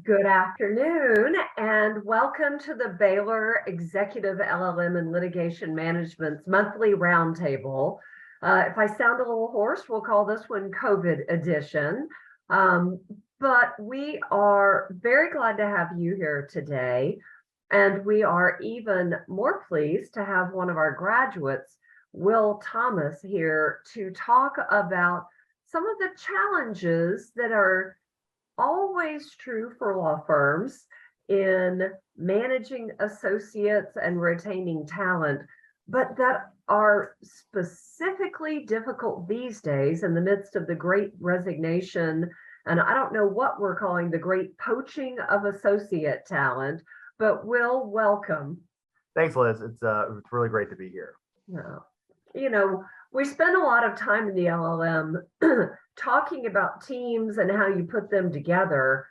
Good afternoon, and welcome to the Baylor Executive LLM and Litigation Management's monthly roundtable. If I sound a little hoarse, we'll call this one COVID edition. But we are very glad to have you here today, and we are even more pleased to have one of our graduates, Will Thomas, here to talk about some of the challenges that are always true for law firms in managing associates and retaining talent, but that are specifically difficult these days in the midst of the great resignation. And I don't know what we're calling the great poaching of associate talent, but Will, welcome. Thanks, Liz. It's really great to be here. Yeah. You know, we spend a lot of time in the LLM talking about teams and how you put them together,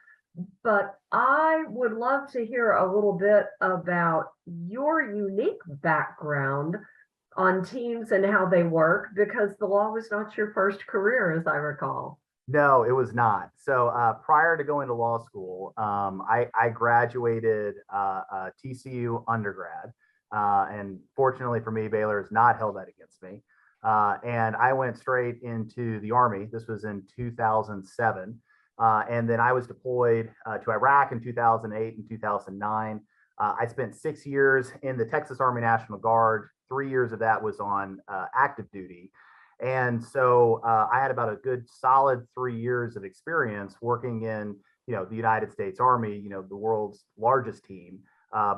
but I would love to hear a little bit about your unique background on teams and how they work, because the law was not your first career, as I recall. No, it was not. So prior to going to law school, I graduated TCU undergrad. And fortunately for me, Baylor has not held that against me. And I went straight into the Army. This was in 2007. And then I was deployed to Iraq in 2008 and 2009. I spent 6 years in the Texas Army National Guard. 3 years of that was on active duty. And so I had about a good solid 3 years of experience working in, the United States Army, the world's largest team,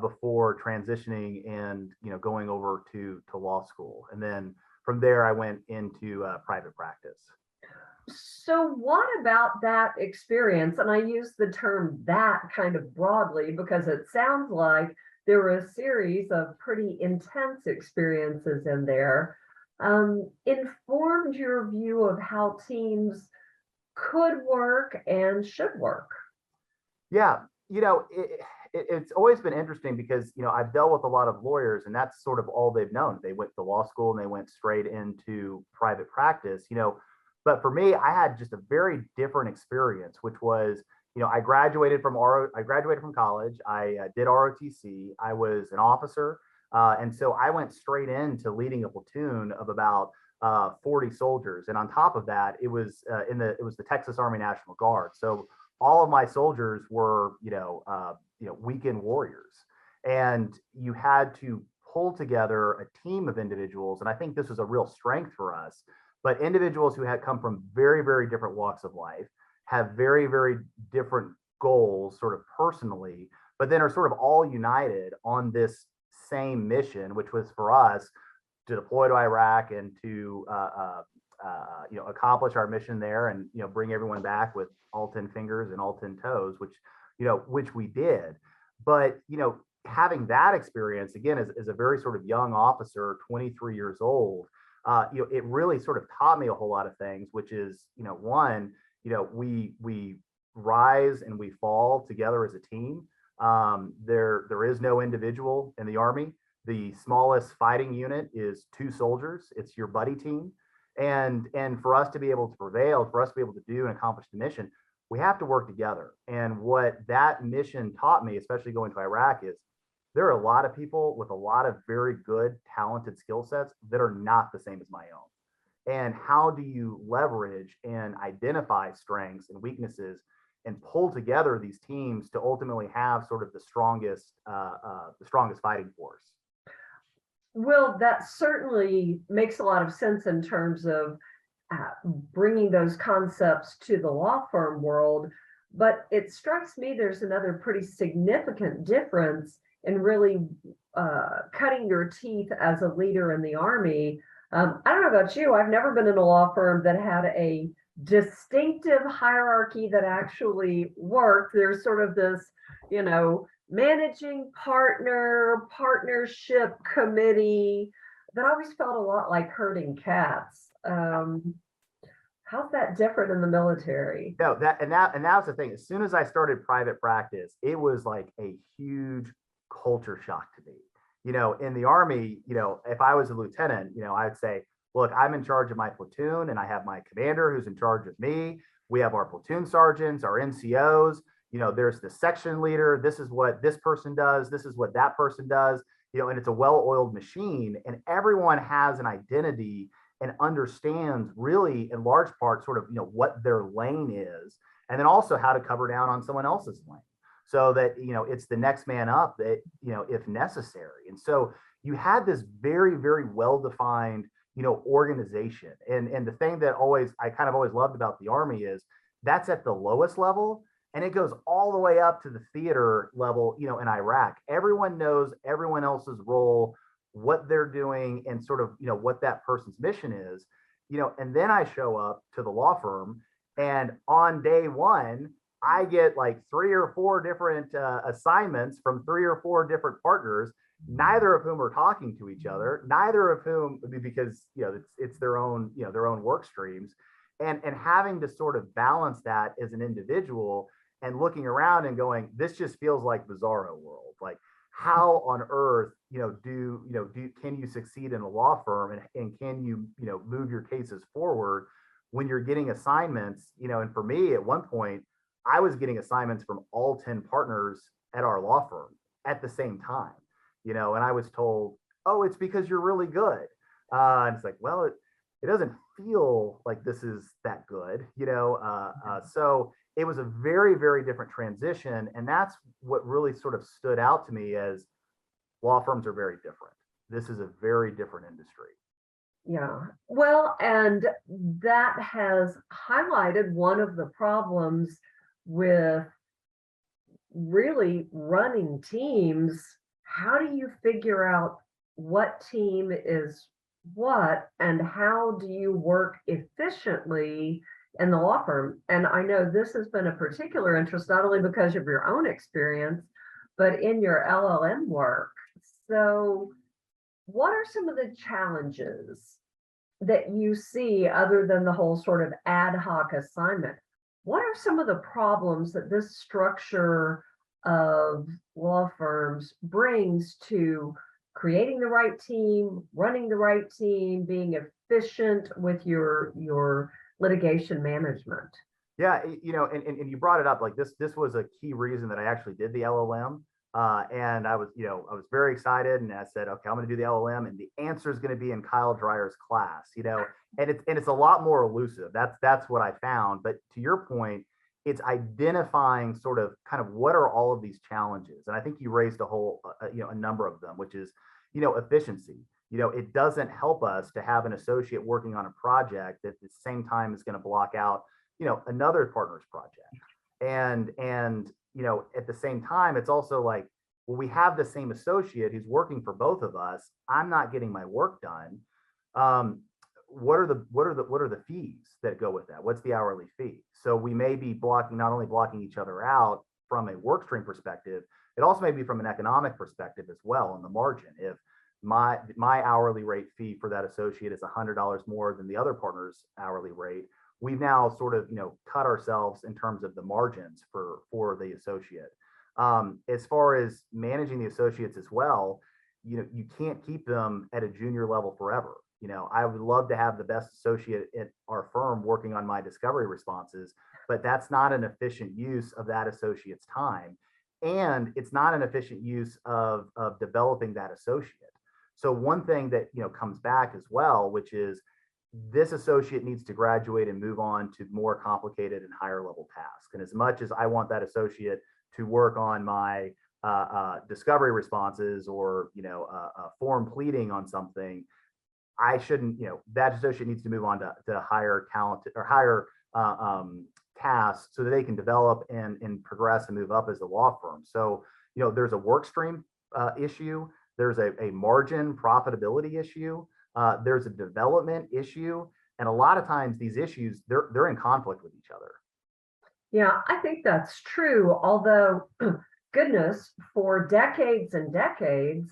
before transitioning and, going over to law school. And then from there, I went into private practice. So what about that experience? And I use the term that kind of broadly because it sounds like there were a series of pretty intense experiences in there, informed your view of how teams could work and should work. Yeah, it's always been interesting because I've dealt with a lot of lawyers, and that's sort of all they've known. They went to law school and they went straight into private practice. But for me, I had just a very different experience, which was, I graduated from college. I did ROTC. I was an officer, and so I went straight into leading a platoon of about 40 soldiers. And on top of that, it was the Texas Army National Guard. So all of my soldiers were, weekend warriors, and you had to pull together a team of individuals. And I think this was a real strength for us, but individuals who had come from very, very different walks of life, have very, very different goals sort of personally, but then are sort of all united on this same mission, which was for us to deploy to Iraq and to accomplish our mission there, and bring everyone back with all 10 fingers and all 10 toes, which we did. But having that experience again as a very sort of young officer, 23 years old, it really sort of taught me a whole lot of things, which is, one, we rise and we fall together as a team. There is no individual in the Army. The smallest fighting unit is 2 soldiers. It's your buddy team. And for us to be able to prevail, for us to be able to do and accomplish the mission, we have to work together. And what that mission taught me, especially going to Iraq, is there are a lot of people with a lot of very good, talented skill sets that are not the same as my own. And how do you leverage and identify strengths and weaknesses and pull together these teams to ultimately have sort of the strongest fighting force? Well, that certainly makes a lot of sense in terms of bringing those concepts to the law firm world. But it strikes me there's another pretty significant difference in really cutting your teeth as a leader in the Army. I don't know about you, I've never been in a law firm that had a distinctive hierarchy that actually worked. There's sort of this, managing partner, partnership committee that always felt a lot like herding cats. How's that different in the military? No, that's the thing. As soon as I started private practice, it was like a huge culture shock to me. In the Army, if I was a lieutenant, I'd say, look, I'm in charge of my platoon and I have my commander who's in charge of me. We have our platoon sergeants, our NCOs. there's the section leader. This is what this person does. This is what that person does, and it's a well-oiled machine, and everyone has an identity and understands really in large part sort of, what their lane is, and then also how to cover down on someone else's lane so that, it's the next man up that, if necessary. And so you had this very, very well-defined, organization. And the thing that I kind of always loved about the Army is that's at the lowest level, and it goes all the way up to the theater level, in Iraq. Everyone knows everyone else's role, what they're doing, and sort of, what that person's mission is, and then I show up to the law firm, and on day one, I get like 3 or 4 different assignments from 3 or 4 different partners, neither of whom are talking to each other, neither of whom, because it's their own work streams, and having to sort of balance that as an individual and looking around and going, this just feels like bizarro world. Like, how on earth can you succeed in a law firm, and can you move your cases forward when you're getting assignments, and for me at one point I was getting assignments from all 10 partners at our law firm at the same time, and I was told, oh, it's because you're really good. And it's like, well, it doesn't feel like this is that good, so it was a very, very different transition. And that's what really sort of stood out to me as law firms are very different. This is a very different industry. Yeah. Well, and that has highlighted one of the problems with really running teams. How do you figure out what team is what, and how do you work efficiently in the law firm? And I know this has been a particular interest, not only because of your own experience, but in your LLM work. So what are some of the challenges that you see, other than the whole sort of ad hoc assignment? What are some of the problems that this structure of law firms brings to creating the right team, running the right team, being efficient with your litigation management? Yeah, and you brought it up, like this was a key reason that I actually did the LLM. And I was very excited, and I said, okay, I'm going to do the LLM, and the answer is going to be in Kyle Dreyer's class, and it's a lot more elusive. That's what I found. But to your point, it's identifying sort of kind of what are all of these challenges, and I think you raised a number of them, which is efficiency. It doesn't help us to have an associate working on a project that at the same time is going to block out another partner's project, and at the same time, it's also like, well, we have the same associate who's working for both of us. I'm not getting my work done. What are the fees that go with that? What's the hourly fee? So we may be not only blocking each other out from a work stream perspective, it also may be from an economic perspective as well on the margin. If my hourly rate fee for that associate is $100 more than the other partner's hourly rate, we've now sort of cut ourselves in terms of the margins for the associate. As far as managing the associates as well, you can't keep them at a junior level forever. I would love to have the best associate at our firm working on my discovery responses, but that's not an efficient use of that associate's time, and it's not an efficient use of developing that associate. So one thing that comes back as well, which is, this associate needs to graduate and move on to more complicated and higher level tasks. And as much as I want that associate to work on my discovery responses or form pleading on something, I shouldn't. That associate needs to move on to higher talent or higher tasks so that they can develop and progress and move up as a law firm. So there's a work stream issue. There's a margin profitability issue. There's a development issue, and a lot of times these issues, they're in conflict with each other. Yeah, I think that's true. Although, goodness, for decades and decades,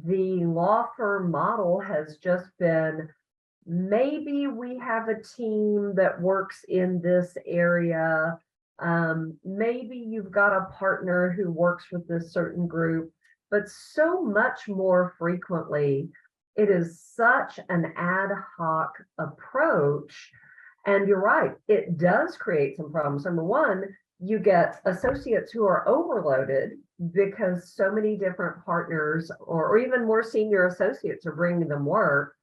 the law firm model has just been, maybe we have a team that works in this area. Maybe you've got a partner who works with this certain group, but so much more frequently, it is such an ad hoc approach. And you're right, it does create some problems. Number one, you get associates who are overloaded because so many different partners or even more senior associates are bringing them work.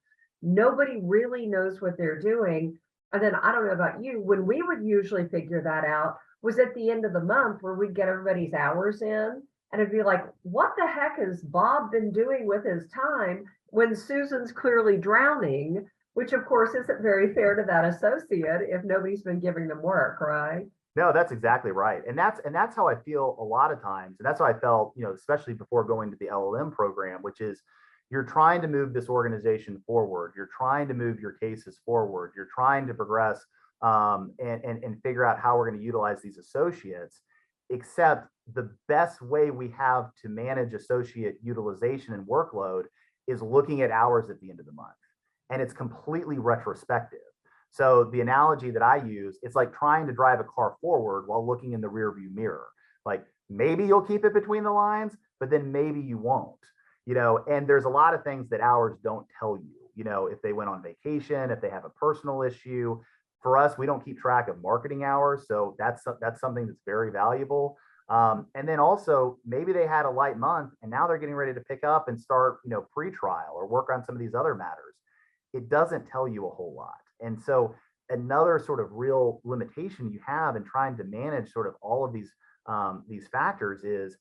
Nobody really knows what they're doing. And then I don't know about you, when we would usually figure that out was at the end of the month where we'd get everybody's hours in. And it'd be like, what the heck has Bob been doing with his time when Susan's clearly drowning? Which of course isn't very fair to that associate if nobody's been giving them work, right? No, that's exactly right. And that's how I feel a lot of times. And that's how I felt, especially before going to the LLM program, which is you're trying to move this organization forward. You're trying to move your cases forward. You're trying to progress and figure out how we're going to utilize these associates. Except the best way we have to manage associate utilization and workload is looking at hours at the end of the month. And it's completely retrospective. So the analogy that I use, it's like trying to drive a car forward while looking in the rearview mirror. Like maybe you'll keep it between the lines, but then maybe you won't. And there's a lot of things that hours don't tell you. If they went on vacation, if they have a personal issue. For us, we don't keep track of marketing hours, so that's something that's very valuable. And then also maybe they had a light month and now they're getting ready to pick up and start, pre-trial or work on some of these other matters. It doesn't tell you a whole lot. And so another sort of real limitation you have in trying to manage sort of all of these factors is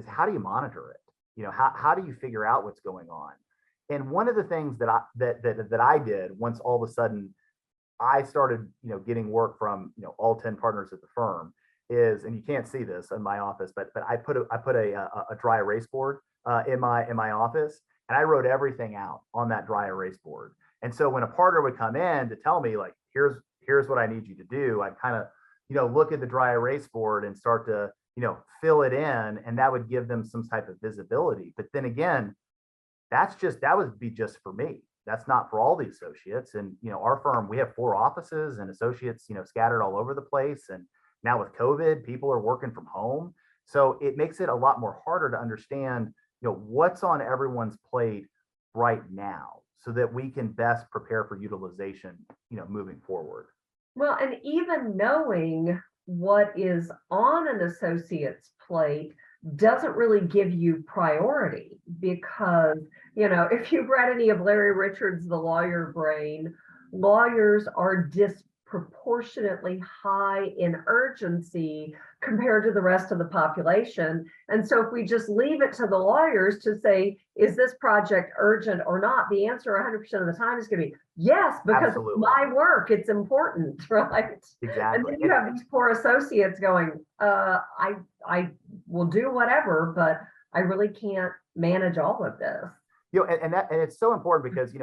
how do you monitor it? How do you figure out what's going on? And one of the things that I did once all of a sudden I started, getting work from, all 10 partners at the firm is, and you can't see this in my office, but I put a dry erase board in my office, and I wrote everything out on that dry erase board. And so when a partner would come in to tell me like, here's what I need you to do, I'd kind of, look at the dry erase board and start to, fill it in, and that would give them some type of visibility. But then again, that would be just for me. That's not for all the associates. And, our firm, we have 4 offices and associates, scattered all over the place. And now with COVID, people are working from home. So it makes it a lot more harder to understand, what's on everyone's plate right now so that we can best prepare for utilization, moving forward. Well, and even knowing what is on an associate's plate doesn't really give you priority because, if you've read any of Larry Richards' The Lawyer Brain, lawyers are disproportionately high in urgency compared to the rest of the population. And so if we just leave it to the lawyers to say, is this project urgent or not? The answer 100% of the time is going to be yes, because Absolutely. it's my work, it's important, right? Exactly. And then you have these poor associates going, I will do whatever, but I really can't manage all of this. And it's so important because,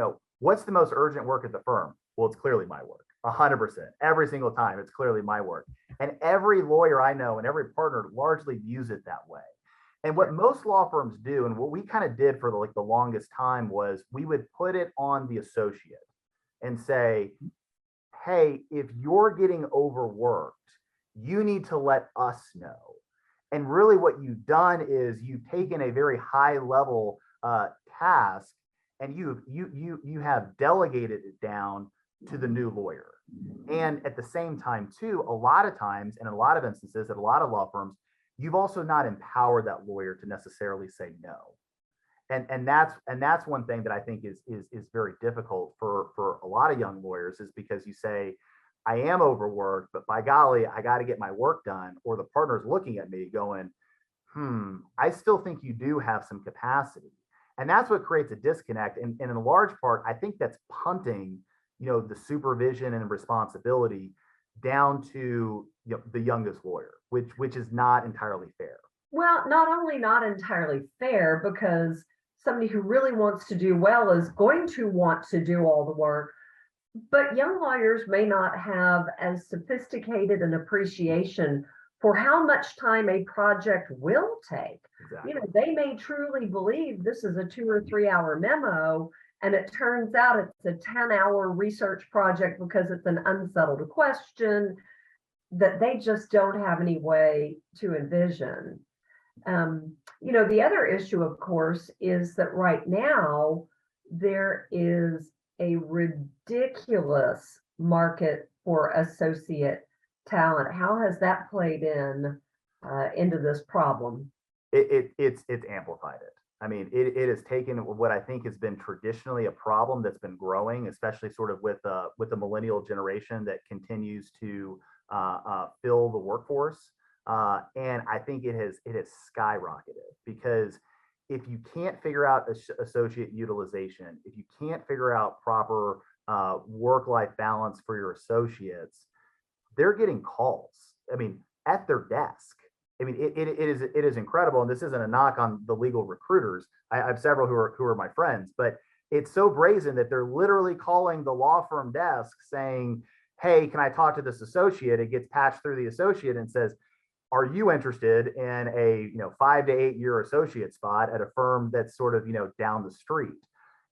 what's the most urgent work at the firm? Well, it's clearly my work. 100%. Every single time, it's clearly my work. And every lawyer I know and every partner largely views it that way. And what most law firms do, and what we kind of did for the longest time, was we would put it on the associate and say, hey, if you're getting overworked, you need to let us know. And really what you've done is you've taken a very high level task and you have delegated it down to the new lawyer. And at the same time too, a lot of times, and in a lot of instances at a lot of law firms, you've also not empowered that lawyer to necessarily say no. And that's one thing that I think is very difficult for a lot of young lawyers, is because you say, I am overworked, but by golly, I got to get my work done. Or the partner's looking at me going, I still think you do have some capacity. And that's what creates a disconnect. And in a large part, I think that's punting, the supervision and responsibility down to the youngest lawyer, which is not entirely fair. Well, not only not entirely fair, because somebody who really wants to do well is going to want to do all the work, but young lawyers may not have as sophisticated an appreciation for how much time a project will take. Exactly. They may truly believe this is a 2 or 3 hour memo, and it turns out it's a 10-hour research project because it's an unsettled question that they just don't have any way to envision. The other issue, of course, is that right now there is a ridiculous market for associate talent. How has that played in into this problem? It's amplified it. I mean, it has taken what I think has been traditionally a problem that's been growing, especially sort of with the millennial generation that continues to fill the workforce. And I think it has skyrocketed because if you can't figure out associate utilization, if you can't figure out proper work-life balance for your associates, they're getting calls. I mean, at their desk. I mean, it is incredible, and this isn't a knock on the legal recruiters. I have several who are my friends, but it's so brazen that they're literally calling the law firm desk saying, "Hey, can I talk to this associate?" It gets patched through the associate and says, "Are you interested in a 5 to 8 year associate spot at a firm that's sort of down the street?"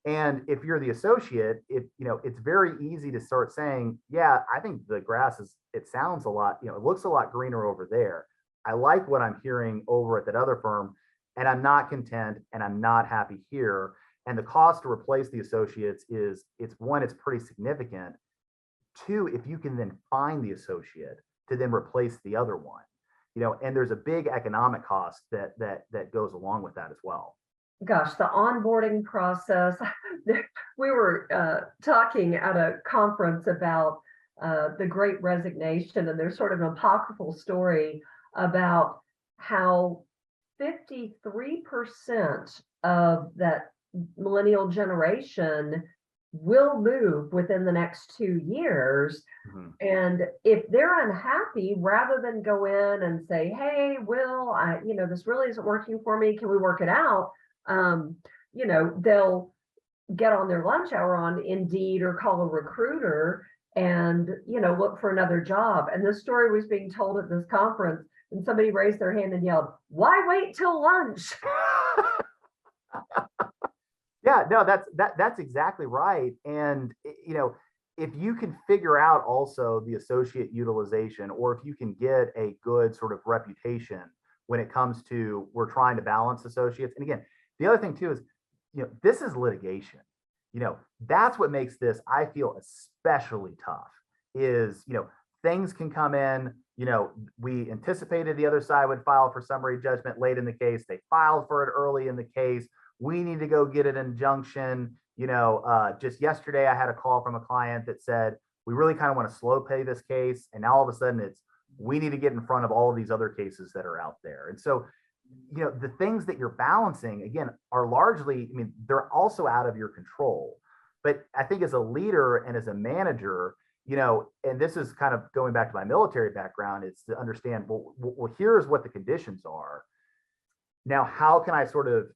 And if you're the associate, it's very easy to start saying, "Yeah, I think the grass is. It sounds a lot. It looks a lot greener over there. I like what I'm hearing over at that other firm, and I'm not content, and I'm not happy here." And the cost to replace the associates it's pretty significant. Two, if you can then find the associate to then replace the other one, and there's a big economic cost that goes along with that as well. Gosh, the onboarding process. We were talking at a conference about the Great Resignation, and there's sort of an apocryphal story about how 53% of that millennial generation will move within the next 2 years. Mhm. And if they're unhappy, rather than go in and say, "Hey, Will, this really isn't working for me. Can we work it out?" They'll get on their lunch hour on Indeed or call a recruiter and, look for another job. And this story was being told at this conference, and somebody raised their hand and yelled, "Why wait till lunch?" Yeah, no, that's exactly right. And if you can figure out also the associate utilization, or if you can get a good sort of reputation when it comes to we're trying to balance associates. And again, the other thing too is, this is litigation. That's what makes this, I feel, especially tough. Is things can come in. We anticipated the other side would file for summary judgment late in the case. They filed for it early in the case. We need to go get an injunction. Just yesterday, I had a call from a client that said, "We really kind of want to slow pay this case." And now all of a sudden we need to get in front of all of these other cases that are out there. And so, the things that you're balancing, again, are largely, I mean, they're also out of your control. But I think as a leader and as a manager, and this is kind of going back to my military background, it's to understand, well, here's what the conditions are. Now, how can I sort of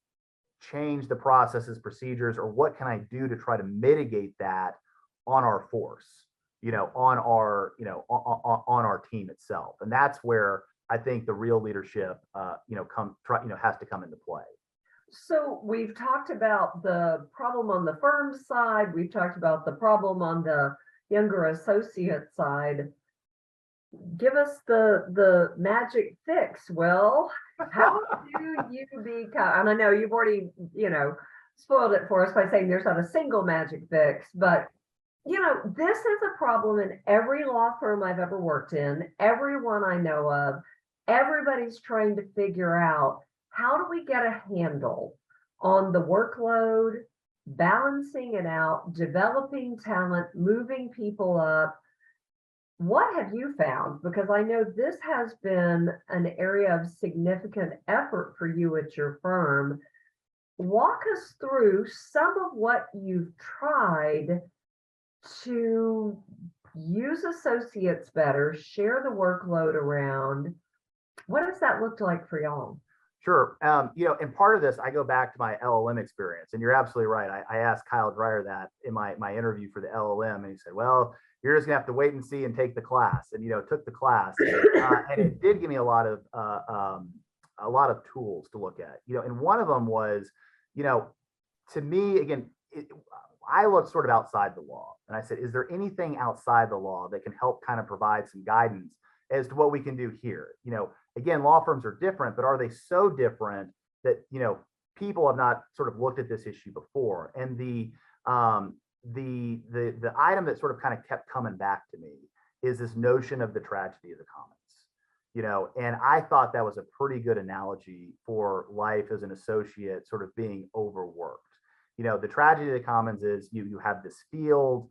change the processes, procedures, or what can I do to try to mitigate that on our force, on our team itself? And that's where I think the real leadership, has to come into play. So we've talked about the problem on the firm side. We've talked about the problem on the younger associate side. Give us the magic fix. Well, how do you become, and I know you've already, spoiled it for us by saying there's not a single magic fix, but this is a problem in every law firm I've ever worked in, everyone I know of. Everybody's trying to figure out, how do we get a handle on the workload, balancing it out, developing talent, moving people up? What have you found? Because I know this has been an area of significant effort for you at your firm. Walk us through some of what you've tried to use associates better, share the workload around. What does that look like for y'all? Sure. And part of this, I go back to my LLM experience, and you're absolutely right. I asked Kyle Dreyer that in my interview for the LLM, and he said, "Well, you're just gonna have to wait and see and take the class." And took the class, and it did give me a lot of tools to look at. And one of them was, to me, again, I looked sort of outside the law, and I said, "Is there anything outside the law that can help kind of provide some guidance as to what we can do here?" Again, law firms are different, but are they so different that people have not sort of looked at this issue before? And the item that sort of kind of kept coming back to me is this notion of the tragedy of the commons. And I thought that was a pretty good analogy for life as an associate sort of being overworked. The tragedy of the commons is you have this field,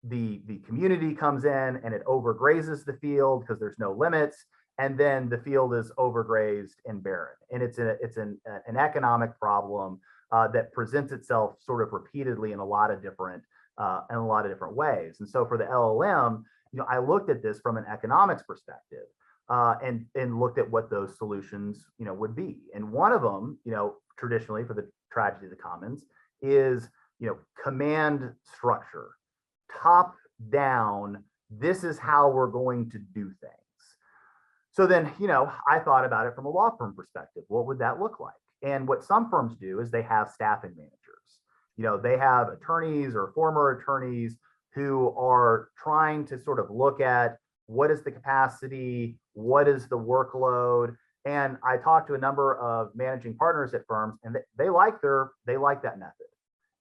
the community comes in and it overgrazes the field because there's no limits, and then the field is overgrazed and barren, and it's an economic problem that presents itself sort of repeatedly in a lot of different ways. And so for the LLM, I looked at this from an economics perspective, and looked at what those solutions would be. And one of them, traditionally for the tragedy of the commons, is command structure, top down. This is how we're going to do things. So then, I thought about it from a law firm perspective. What would that look like? And what some firms do is they have staffing managers. They have attorneys or former attorneys who are trying to sort of look at what is the capacity, what is the workload. And I talked to a number of managing partners at firms, and they like that method,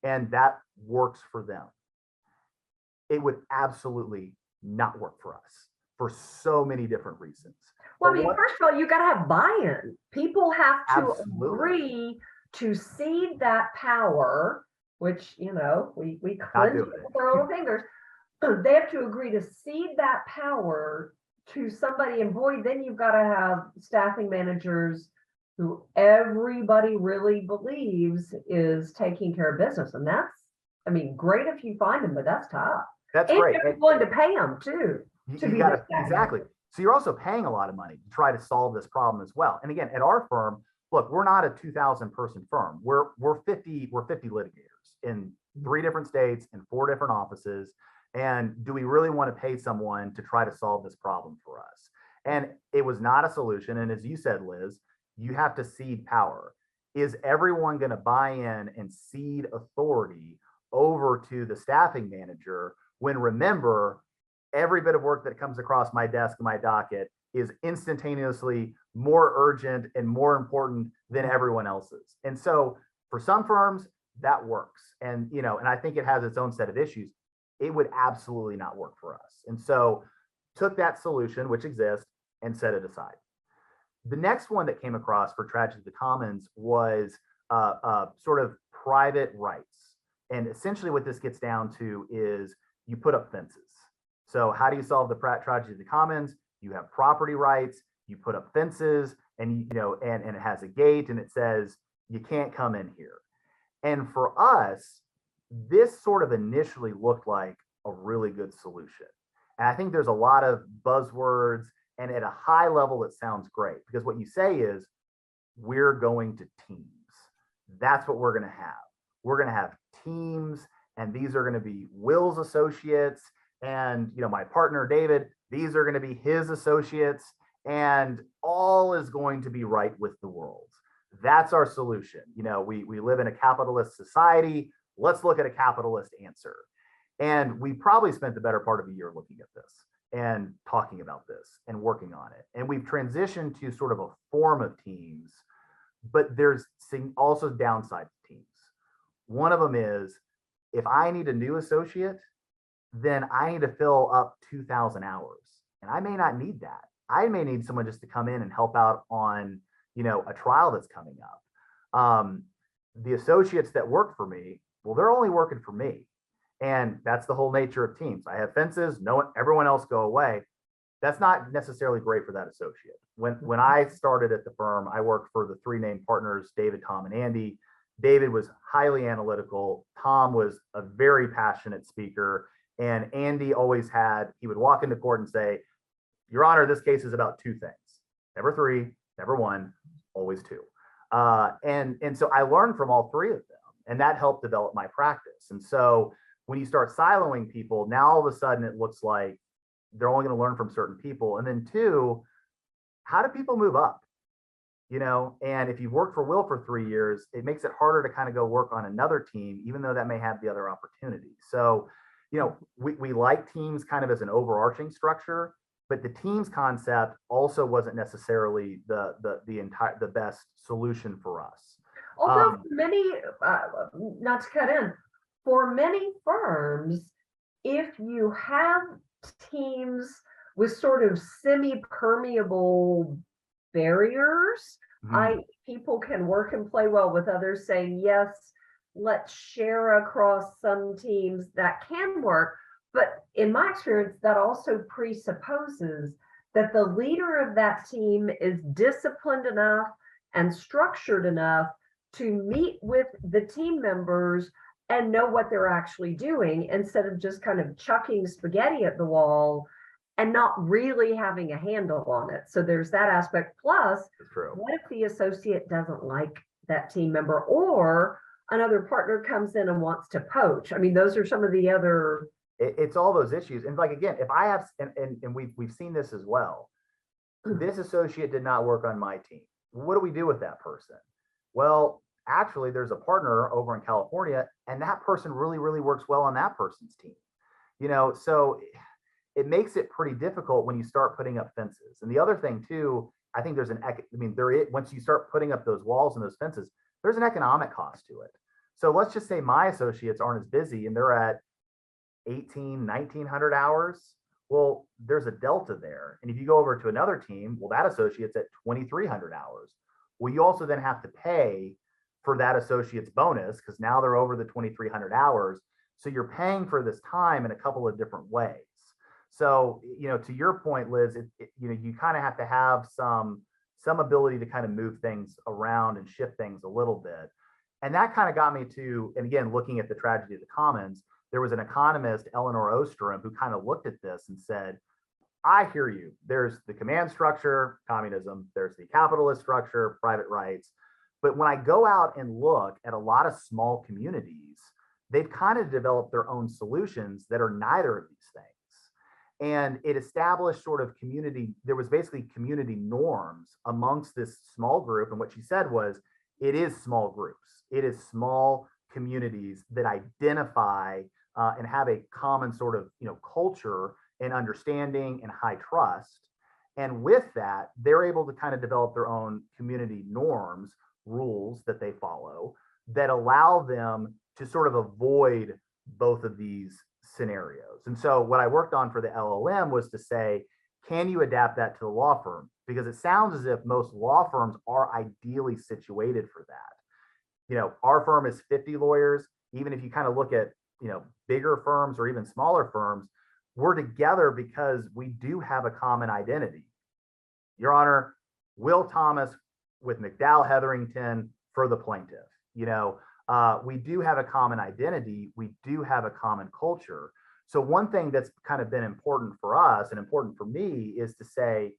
and that works for them. It would absolutely not work for us for so many different reasons. Well, I mean, first of all, you got to have buy-in. People have to agree to cede that power, which, we clench it with our little fingers. They have to agree to cede that power to somebody. And boy, then you've got to have staffing managers who everybody really believes is taking care of business. And that's, great if you find them, but that's tough. That's and great. You're willing to pay them too. Exactly. So you're also paying a lot of money to try to solve this problem as well. And again, at our firm, look, we're not a 2,000 person firm. We're 50 litigators in 3 different states and 4 different offices. And do we really want to pay someone to try to solve this problem for us? And it was not a solution. And as you said, Liz, you have to cede power. Is everyone going to buy in and cede authority over to the staffing manager when, remember, every bit of work that comes across my desk and my docket is instantaneously more urgent and more important than everyone else's? And so for some firms, that works. And, and I think it has its own set of issues. It would absolutely not work for us. And so took that solution, which exists, and set it aside. The next one that came across for tragedy of the commons was sort of private rights. And essentially what this gets down to is you put up fences. So how do you solve the tragedy of the commons? You have property rights, you put up fences, and and it has a gate, and it says you can't come in here. And for us, this sort of initially looked like a really good solution. And I think there's a lot of buzzwords, and at a high level, it sounds great, because what you say is we're going to teams. That's what we're going to have. We're going to have teams, and these are going to be Will's associates, and my partner David, these are going to be his associates, and all is going to be right with the world. That's our solution. We live in a capitalist society. Let's look at a capitalist answer. And we probably spent the better part of a year looking at this and talking about this and working on it. And we've transitioned to sort of a form of teams, but there's also downside to teams. One of them is, if I need a new associate, then I need to fill up 2,000 hours. And I may not need that. I may need someone just to come in and help out on, a trial that's coming up. The associates that work for me, well, they're only working for me. And that's the whole nature of teams. I have fences, everyone else go away. That's not necessarily great for that associate. When I started at the firm, I worked for the 3 named partners, David, Tom, and Andy. David was highly analytical. Tom was a very passionate speaker. And Andy he would walk into court and say, Your Honor, this case is about 2 things. Never 3, never 1, always 2. And so I learned from all 3 of them, and that helped develop my practice. And so when you start siloing people, now all of a sudden it looks like they're only going to learn from certain people. And then 2, how do people move up? And if you've worked for Will for 3 years, it makes it harder to kind of go work on another team, even though that may have the other opportunity. So, we like teams kind of as an overarching structure, but the teams concept also wasn't necessarily the best solution for us. Although many, not to cut in, for many firms, if you have teams with sort of semi-permeable barriers. Mhm. People can work and play well with others, saying, yes, let's share across some teams. That can work. But in my experience, that also presupposes that the leader of that team is disciplined enough and structured enough to meet with the team members and know what they're actually doing, instead of just kind of chucking spaghetti at the wall and not really having a handle on it. So there's that aspect. Plus, It's true. what if the associate doesn't like that team member, or another partner comes in and wants to poach? I mean, those are some of the other. It's all those issues. And like, again, if I have, and we've seen this as well, this associate did not work on my team. What do we do with that person? Well, actually, there's a partner over in California, and that person really, really works well on that person's team. So it makes it pretty difficult when you start putting up fences. And the other thing too, I think once you start putting up those walls and those fences, there's an economic cost to it. So let's just say my associates aren't as busy and they're at 1,900 hours. Well, there's a delta there. And if you go over to another team, well, that associate's at 2,300 hours. Well, you also then have to pay for that associate's bonus because now they're over the 2,300 hours. So you're paying for this time in a couple of different ways. So, to your point, Liz, you kind of have to have some ability to kind of move things around and shift things a little bit. And that kind of got me to, and again, looking at the tragedy of the commons, there was an economist, Eleanor Ostrom, who kind of looked at this and said, I hear you. There's the command structure, communism. There's the capitalist structure, private rights. But when I go out and look at a lot of small communities, they've kind of developed their own solutions that are neither of these things. And it established sort of there was basically community norms amongst this small group. And what she said was, it is small groups. It is small communities that identify and have a common sort of, culture and understanding and high trust. And with that, they're able to kind of develop their own community norms, rules that they follow that allow them to sort of avoid both of these scenarios. And so what I worked on for the LLM was to say, can you adapt that to the law firm? Because it sounds as if most law firms are ideally situated for that. Our firm is 50 lawyers. Even if you kind of look at, bigger firms or even smaller firms, we're together because we do have a common identity. Your Honor, Will Thomas with McDowell Hetherington for the plaintiff. We do have a common identity. We do have a common culture. So one thing that's kind of been important for us and important for me is to say,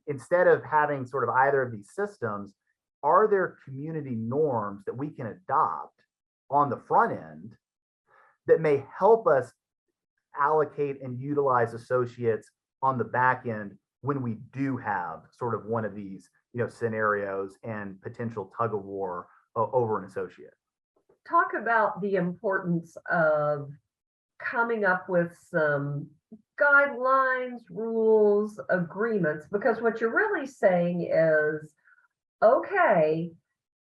instead of having sort of either of these systems, are there community norms that we can adopt on the front end that may help us allocate and utilize associates on the back end when we do have sort of one of these, scenarios and potential tug of war over an associate? Talk about the importance of coming up with some guidelines, rules, agreements, because what you're really saying is, okay,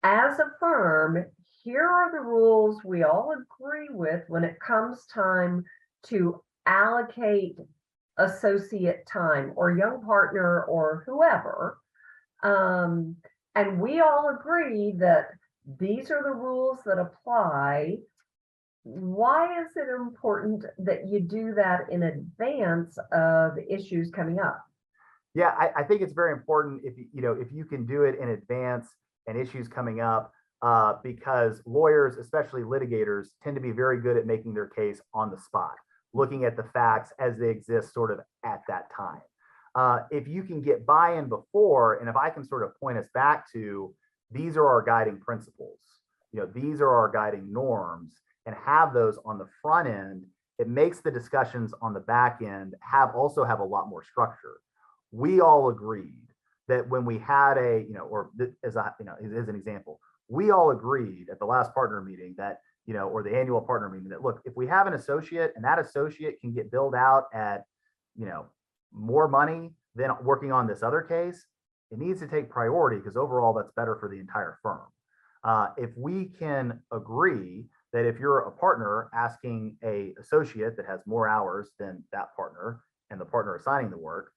as a firm, here are the rules we all agree with when it comes time to allocate associate time or young partner or whoever. And we all agree that these are the rules that apply. Why is it important that you do that in advance of issues coming up? Yeah, I think it's very important if you can do it in advance and issues coming up, because lawyers, especially litigators, tend to be very good at making their case on the spot, looking at the facts as they exist sort of at that time. If you can get buy-in before, and if I can sort of point us back to, these are our guiding principles, these are our guiding norms, and have those on the front end, it makes the discussions on the back end also have a lot more structure. We all agreed that when we had as an example, we all agreed at the last partner meeting that, or the annual partner meeting, that look, if we have an associate and that associate can get billed out at, more money than working on this other case, it needs to take priority because overall that's better for the entire firm. If we can agree that if you're a partner asking a associate that has more hours than that partner and the partner assigning the work,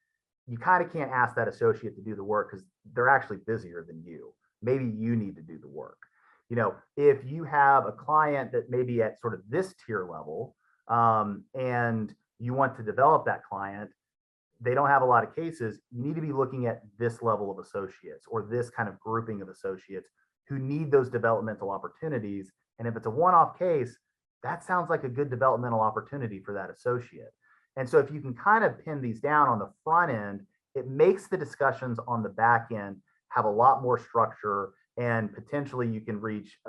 you kind of can't ask that associate to do the work because they're actually busier than you. Maybe you need to do the work. If you have a client that may be at sort of this tier level, and you want to develop that client, they don't have a lot of cases. You need to be looking at this level of associates or this kind of grouping of associates who need those developmental opportunities. And if it's a one-off case, that sounds like a good developmental opportunity for that associate. And so if you can kind of pin these down on the front end, it makes the discussions on the back end have a lot more structure, and potentially you can reach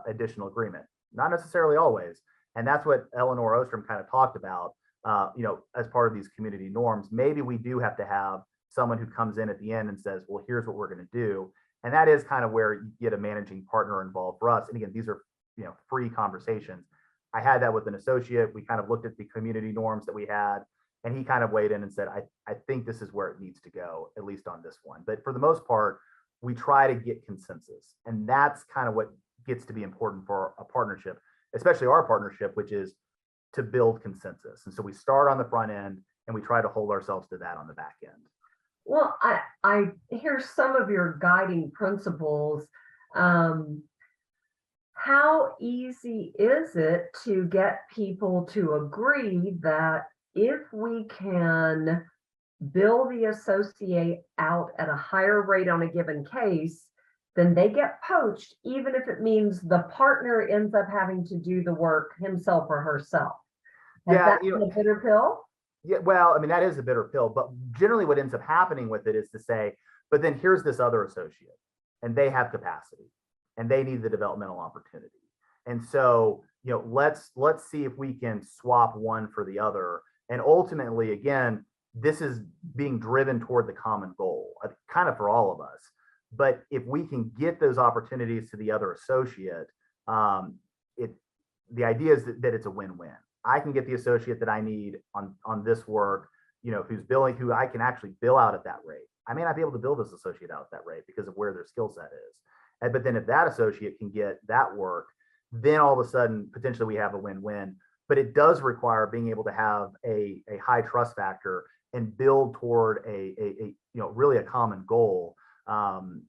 additional agreement. Not necessarily always. And that's what Eleanor Ostrom kind of talked about, as part of these community norms. Maybe we do have to have someone who comes in at the end and says, well, here's what we're going to do. And that is kind of where you get a managing partner involved for us. And again, these are, free conversations. I had that with an associate. We kind of looked at the community norms that we had, and he kind of weighed in and said, I think this is where it needs to go, at least on this one. But for the most part, we try to get consensus. And that's kind of what gets to be important for a partnership, especially our partnership, which is to build consensus. And so we start on the front end and we try to hold ourselves to that on the back end. Well, I hear some of your guiding principles. How easy is it to get people to agree that if we can bill the associate out at a higher rate on a given case, then they get poached, even if it means the partner ends up having to do the work himself or herself? Has that been a bitter pill? Yeah, well, I mean, that is a bitter pill, but generally what ends up happening with it is to say, but then here's this other associate and they have capacity and they need the developmental opportunity. And so, let's see if we can swap one for the other. And ultimately, again, this is being driven toward the common goal, kind of for all of us. But if we can get those opportunities to the other associate, the idea is that it's a win-win. I can get the associate that I need on this work, who I can actually bill out at that rate. I may not be able to bill this associate out at that rate because of where their skill set is. But then if that associate can get that work, then all of a sudden, potentially we have a win-win. But it does require being able to have a high trust factor and build toward a really a common goal. And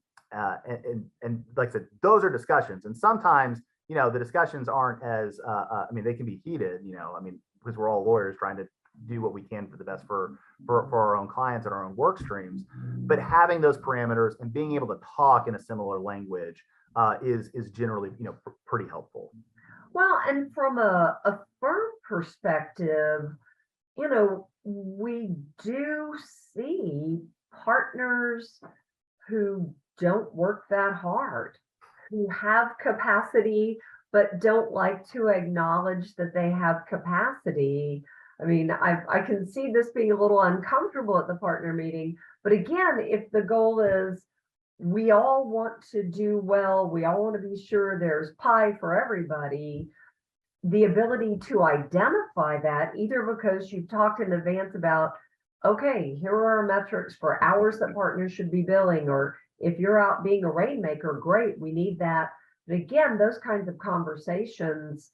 like I said, those are discussions. And sometimes, the discussions aren't as, they can be heated, because we're all lawyers trying to do what we can for the best for our own clients and our own work streams. But having those parameters and being able to talk in a similar language is generally, pretty helpful. Well, and from a firm perspective, we do see partners who don't work that hard, who have capacity, but don't like to acknowledge that they have capacity. I mean, I can see this being a little uncomfortable at the partner meeting, but again, if the goal is we all want to do well, we all want to be sure there's pie for everybody, the ability to identify that, either because you've talked in advance about, okay, here are our metrics for hours that partners should be billing, or if you're out being a rainmaker, great, we need that. But again, those kinds of conversations,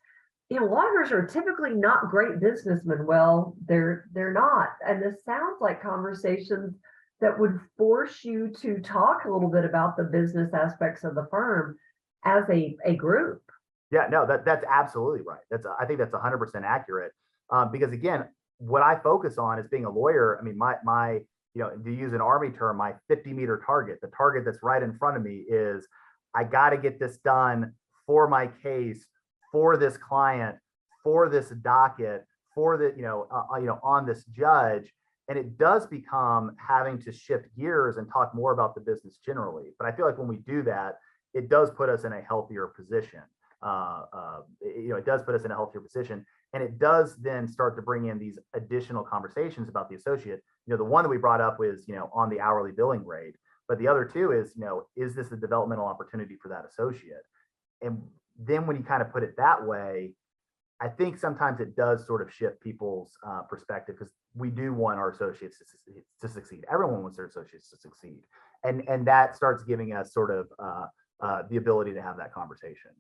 lawyers are typically not great businessmen. Well, they're not. And this sounds like conversations that would force you to talk a little bit about the business aspects of the firm as a group. Yeah, no, that's absolutely right. I think that's 100% accurate. Because again, what I focus on is being a lawyer. I mean, my to use an Army term, my 50-meter target, the target that's right in front of me is I got to get this done for my case, for this client, for this docket, for the, on this judge. And it does become having to shift gears and talk more about the business generally. But I feel like when we do that, it does put us in a healthier position. It does put us in a healthier position. And it does then start to bring in these additional conversations about the associate. The one that we brought up was, on the hourly billing rate. But the other two is this a developmental opportunity for that associate? And then when you kind of put it that way, I think sometimes it does sort of shift people's perspective, because we do want our associates to succeed. Everyone wants their associates to succeed. And that starts giving us sort of the ability to have that conversation.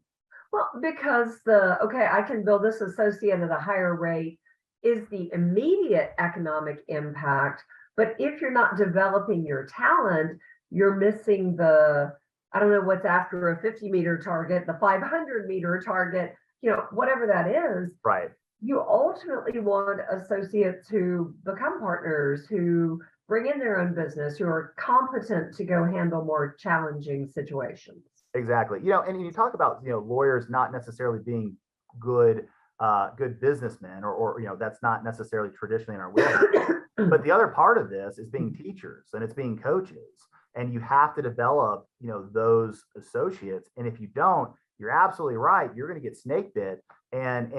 Well, because okay, I can build this associate at a higher rate is the immediate economic impact. But if you're not developing your talent, you're missing I don't know what's after a 50-meter target, the 500-meter target, whatever that is. Right. You ultimately want associates who become partners, who bring in their own business, who are competent to go handle more challenging situations. Exactly. And you talk about, lawyers not necessarily being good, good businessmen, or that's not necessarily traditionally in our wheelhouse. But the other part of this is being teachers and it's being coaches. And you have to develop, those associates. And if you don't, you're absolutely right. You're going to get snake bit. And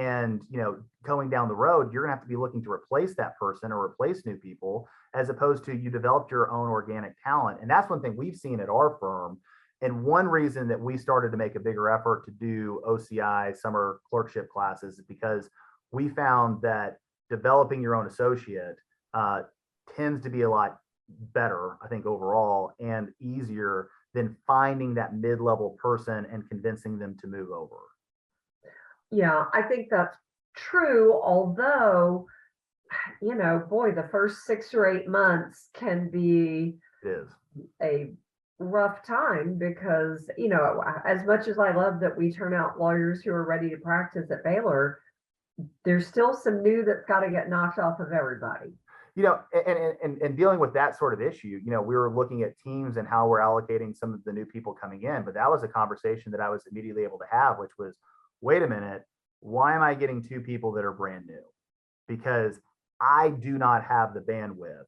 going down the road, you're going to have to be looking to replace that person or replace new people, as opposed to you developed your own organic talent. And that's one thing we've seen at our firm. And one reason that we started to make a bigger effort to do OCI summer clerkship classes is because we found that developing your own associate tends to be a lot better, I think, overall, and easier than finding that mid-level person and convincing them to move over. Yeah, I think that's true. Although, boy, the first 6 or 8 months can be a rough time because, as much as I love that we turn out lawyers who are ready to practice at Baylor, there's still some new that's got to get knocked off of everybody. And dealing with that sort of issue, we were looking at teams and how we're allocating some of the new people coming in, but that was a conversation that I was immediately able to have, which was, wait a minute, why am I getting 2 people that are brand new? Because I do not have the bandwidth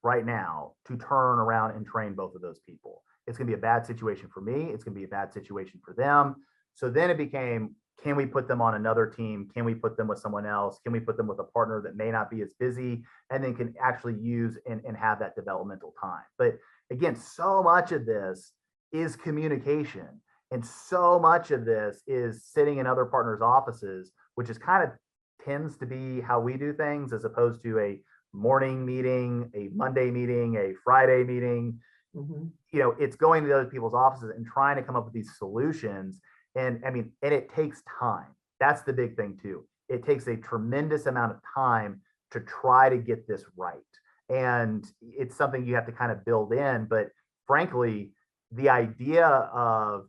right now to turn around and train both of those people. It's going to be a bad situation for me. It's going to be a bad situation for them. So then it became, can we put them on another team? Can we put them with someone else? Can we put them with a partner that may not be as busy and then can actually use and have that developmental time? But again, so much of this is communication. And so much of this is sitting in other partners' offices, which is kind of tends to be how we do things, as opposed to a morning meeting, a Monday meeting, a Friday meeting. Mm-hmm. It's going to other people's offices and trying to come up with these solutions. And it takes time. That's the big thing too. It takes a tremendous amount of time to try to get this right. And it's something you have to kind of build in. But frankly, the idea of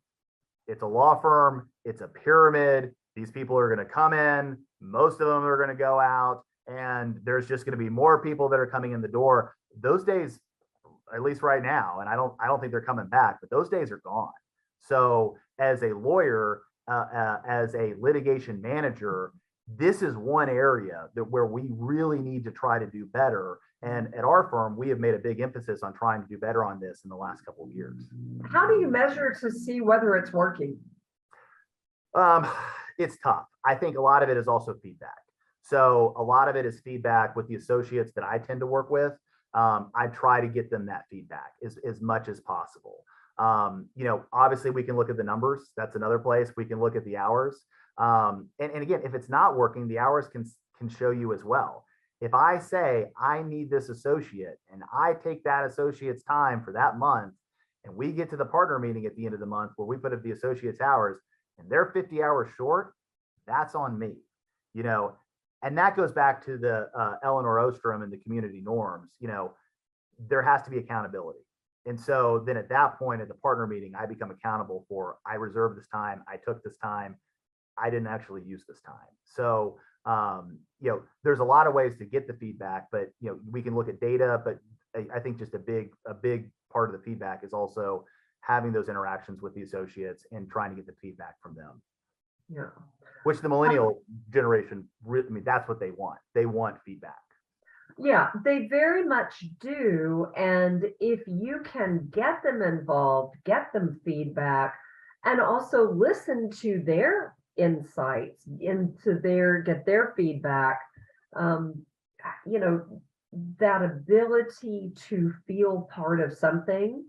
it's a law firm, it's a pyramid, these people are going to come in, most of them are going to go out, and there's just going to be more people that are coming in the door. Those days, at least right now, and I don't think they're coming back, but those days are gone. So as a lawyer, as a litigation manager, this is one area where we really need to try to do better. And at our firm, we have made a big emphasis on trying to do better on this in the last couple of years. How do you measure to see whether it's working? It's tough. I think a lot of it is also feedback. So a lot of it is feedback with the associates that I tend to work with. I try to get them that feedback as much as possible. Obviously we can look at the numbers. That's another place. We can look at the hours. And again, if it's not working, the hours can show you as well. If I say I need this associate and I take that associate's time for that month, and we get to the partner meeting at the end of the month where we put up the associate's hours and they're 50 hours short, that's on me, and that goes back to the Eleanor Ostrom and the community norms. There has to be accountability. And so then at that point at the partner meeting, I become accountable for, I reserved this time, I took this time, I didn't actually use this time. So, there's a lot of ways to get the feedback, but, we can look at data, but I think just a big part of the feedback is also having those interactions with the associates and trying to get the feedback from them. Yeah. Which the millennial generation, that's what they want. They want feedback. Yeah, they very much do. And if you can get them involved, get them feedback, and also listen to their insights, get their feedback, that ability to feel part of something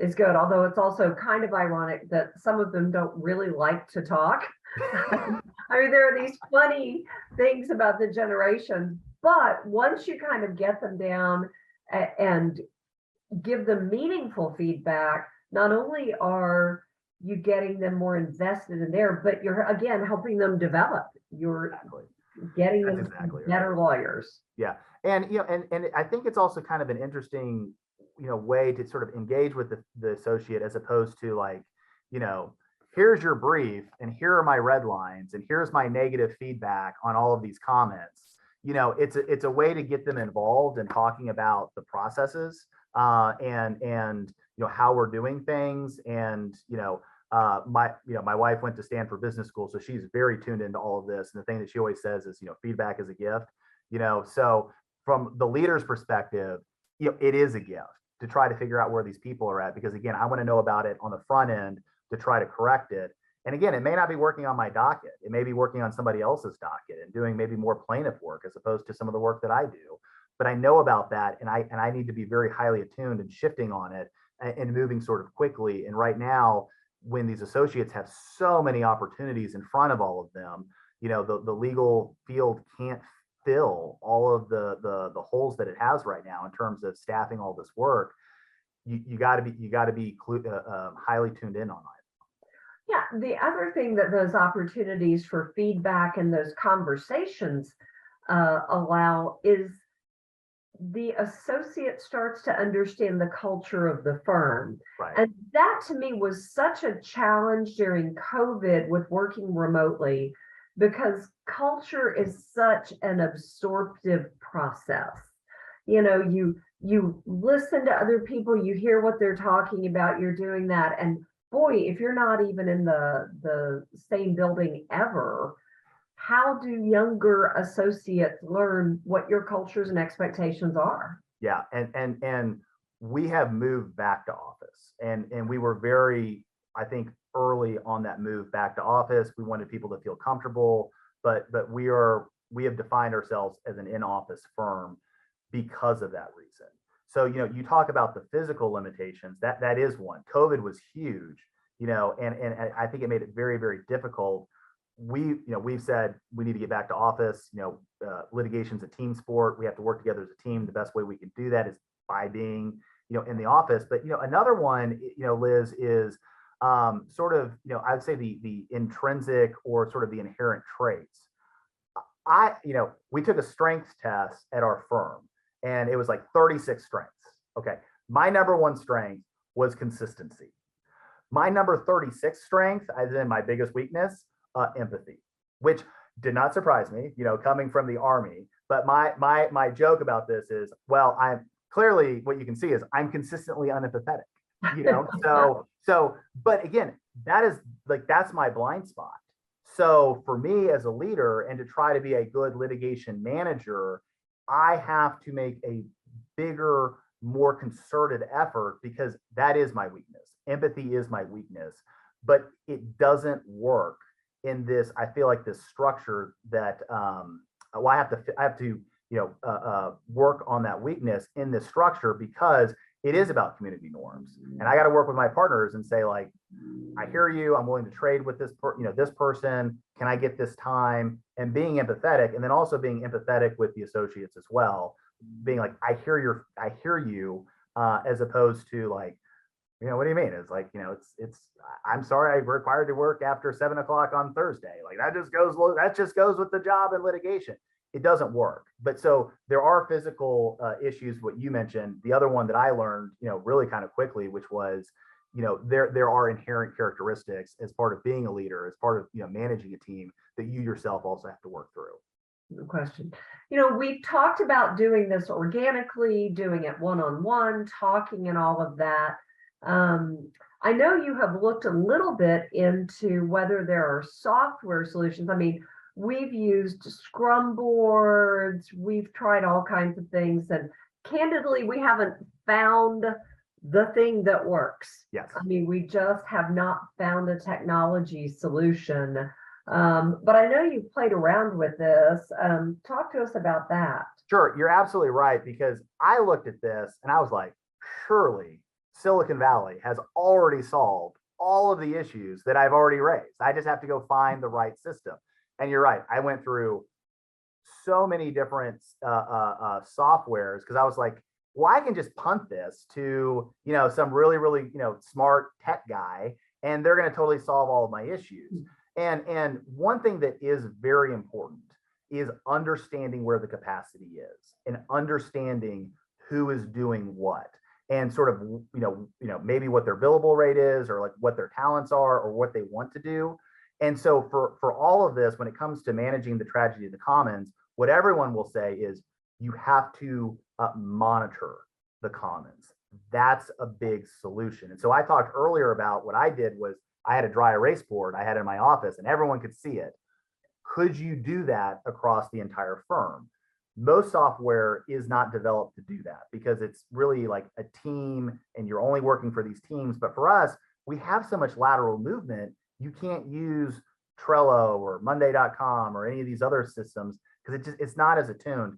is good. Although it's also kind of ironic that some of them don't really like to talk. There are these funny things about the generation, but once you kind of get them down and give them meaningful feedback, not only are you getting them more invested in there, but you're again helping them develop. You're Exactly. getting That's them exactly better right. lawyers. Yeah. And, and I think it's also kind of an interesting, way to sort of engage with the associate as opposed to like, you know, here's your brief and here are my red lines and here's my negative feedback on all of these comments. It's a way to get them involved in talking about the processes, and how we're doing things. And my wife went to Stanford Business School, so she's very tuned into all of this. And the thing that she always says is, feedback is a gift. So from the leader's perspective, it is a gift to try to figure out where these people are at, because again, I want to know about it on the front end to try to correct it. And again, it may not be working on my docket. It may be working on somebody else's docket and doing maybe more plaintiff work as opposed to some of the work that I do. But I know about that, and I need to be very highly attuned and shifting on it and moving sort of quickly. And right now, when these associates have so many opportunities in front of all of them, the legal field can't fill all of the holes that it has right now in terms of staffing all this work. You got to be highly tuned in on it. Yeah, the other thing that those opportunities for feedback and those conversations allow is the associate starts to understand the culture of the firm. Right. And that to me was such a challenge during COVID with working remotely, because culture is such an absorptive process. You listen to other people, you hear what they're talking about, you're doing that. And boy, if you're not even in the same building ever, how do younger associates learn what your cultures and expectations are? Yeah, and we have moved back to office, and we were very, I think, early on that move back to office. We wanted people to feel comfortable, but we have defined ourselves as an in-office firm because of that reason. So you talk about the physical limitations. That is one. COVID was huge, and I think it made it very, very difficult. We've said we need to get back to office. Litigation's a team sport. We have to work together as a team. The best way we can do that is by being, in the office. But another one, Liz, is sort of, I'd say the intrinsic or sort of the inherent traits. We took a strengths test at our firm, and it was like 36 strengths. Okay, my number one strength was consistency. My number 36 strength, as in my biggest weakness, empathy, which did not surprise me, coming from the Army. But my joke about this is, well, I'm clearly, what you can see is I'm consistently unempathetic, but again, that's my blind spot. So for me as a leader, and to try to be a good litigation manager, I have to make a bigger, more concerted effort, because that is my weakness. Empathy is my weakness, but it doesn't work in this. I feel like this structure that I have to work on that weakness in this structure, because it is about community norms, and I got to work with my partners and say, like, I hear you, I'm willing to trade with this this person, can I get this time? And being empathetic, and then also being empathetic with the associates as well, being like, I hear you, as opposed to like, what do you mean? It's like, I'm sorry, I'm required to work after 7 o'clock on Thursday. Like that just goes with the job in litigation. It doesn't work. But so there are physical issues, what you mentioned. The other one that I learned, really kind of quickly, which was, there are inherent characteristics as part of being a leader, as part of, managing a team, that you yourself also have to work through. No question. We've talked about doing this organically, doing it one-on-one, talking and all of that. I know you have looked a little bit into whether there are software solutions. I mean, we've used Scrum boards, we've tried all kinds of things, and candidly, we haven't found the thing that works. Yes. I mean, we just have not found a technology solution. But I know you've played around with this. Talk to us about that. Sure, you're absolutely right, because I looked at this and I was like, surely Silicon Valley has already solved all of the issues that I've already raised. I just have to go find the right system. And you're right. I went through so many different softwares, because I was like, well, I can just punt this to, some really, really, smart tech guy, and they're going to totally solve all of my issues. And one thing that is very important is understanding where the capacity is and understanding who is doing what, and sort of, maybe what their billable rate is, or like what their talents are, or what they want to do. And so for all of this, when it comes to managing the tragedy of the commons, what everyone will say is you have to monitor the commons. That's a big solution. And so I talked earlier about what I did was I had a dry erase board I had in my office and everyone could see it. Could you do that across the entire firm? Most software is not developed to do that because it's really like a team and you're only working for these teams. But for us, we have so much lateral movement, you can't use Trello or Monday.com or any of these other systems because it's not as attuned.